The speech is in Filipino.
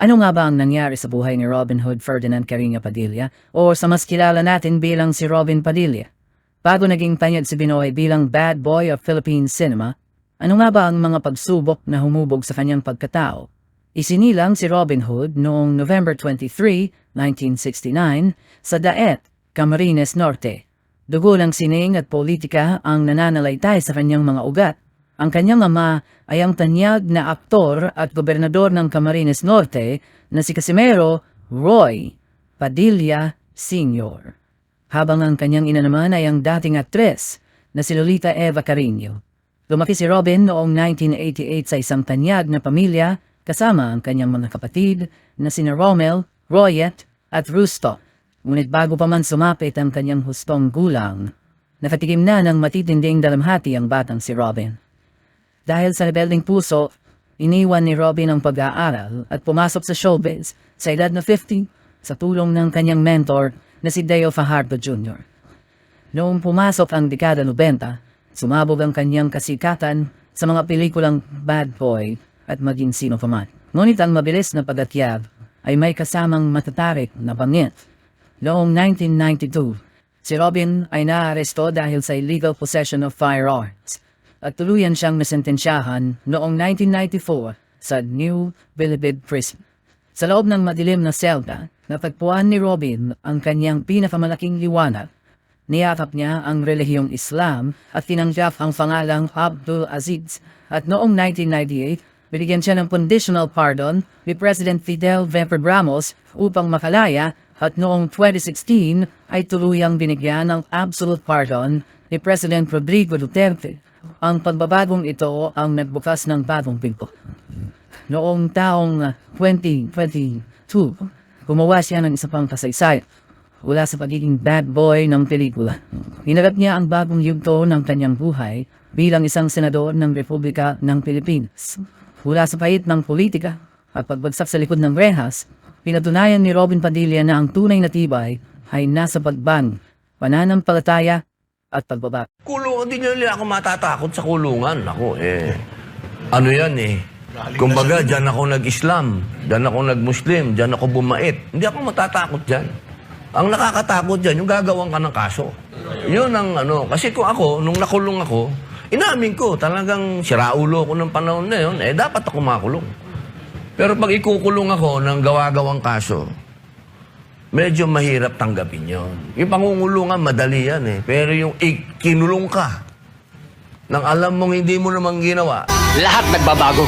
Ano nga ba ang nangyari sa buhay ni Robin Hood Ferdinand Carreño Padilla o sa mas kilala natin bilang si Robin Padilla? Bago naging panyag si Binoy bilang bad boy of Philippine cinema, ano nga ba ang mga pagsubok na humubog sa kanyang pagkatao? Isinilang si Robin Hood noong November 23, 1969 sa Daet, Camarines Norte. Dugo ng sining at politika ang nananalaytay sa kanyang mga ugat. Ang kanyang ama ay ang tanyag na aktor at gobernador ng Camarines Norte na si Casimiro Roy Padilla Sr. Habang ang kanyang ina naman ay ang dating aktres na si Lolita Eva Carreño. Lumaki si Robin noong 1988 sa isang tanyag na pamilya kasama ang kanyang mga kapatid na sina Romel, Royet at Rusto. Ngunit bago pa man sumapit ang kanyang hustong gulang, nakatikim na ng matitinding dalamhati ang batang si Robin. Dahil sa rebelding puso, iniwan ni Robin ang pag-aaral at pumasok sa showbiz sa edad na 50 sa tulong ng kanyang mentor na si Deo Fajardo Jr. Noong pumasok ang dekada 90, sumabog ang kanyang kasikatan sa mga pelikulang Bad Boy at maging sino pa man. Ngunit ang mabilis na pag-akyab ay may kasamang matatarik na bangit. Noong 1992, si Robin ay naaresto dahil sa illegal possession of firearms at tuluyan siyang nasentensyahan noong 1994 sa New Bilibid Prison. Sa loob ng madilim na selda, natagpuan ni Robin ang kanyang pinakamalaking liwanag. Niyakap niya ang relihiyong Islam at tinanggap ang pangalang Abdul Aziz at noong 1998, binigyan siya ng conditional pardon ni President Fidel V. Ramos upang makalaya at noong 2016 ay tuluyang binigyan ng absolute pardon ni President Rodrigo Duterte. Ang pagbabagong ito ang nagbukas ng bagong pinto. Noong taong 2022, gumawa siya ng isa pang kasaysayan mula sa pagiging bad boy ng pelikula. Hinarap niya ang bagong yugto ng kanyang buhay bilang isang senador ng Republika ng Pilipinas. Mula sa pait ng politika at pagbagsak sa likod ng rehas, pinatunayan ni Robin Padilla na ang tunay na tibay ay nasa pagban, pananampalataya at pagbabago. Kulungan, hindi nila ako matatakot sa kulungan. Ako, ano yan Kumbaga, dyan ako nag-Islam, dyan ako nag-Muslim, dyan ako bumait. Hindi ako matatakot dyan. Ang nakakatakot dyan, yung gagawin ka ng kaso. Yun ang kasi kung ako, nung nakulong ako, inamin ko, talagang siraulo ko ng panahon na yun, dapat ako makulong. Pero pag ikukulong ako ng gawa-gawang kaso, medyo mahirap tanggapin yun. Yung pangungulungan, madali yan Pero yung kinulong ka, nang alam mong hindi mo namang ginawa, Lahat nagbabago.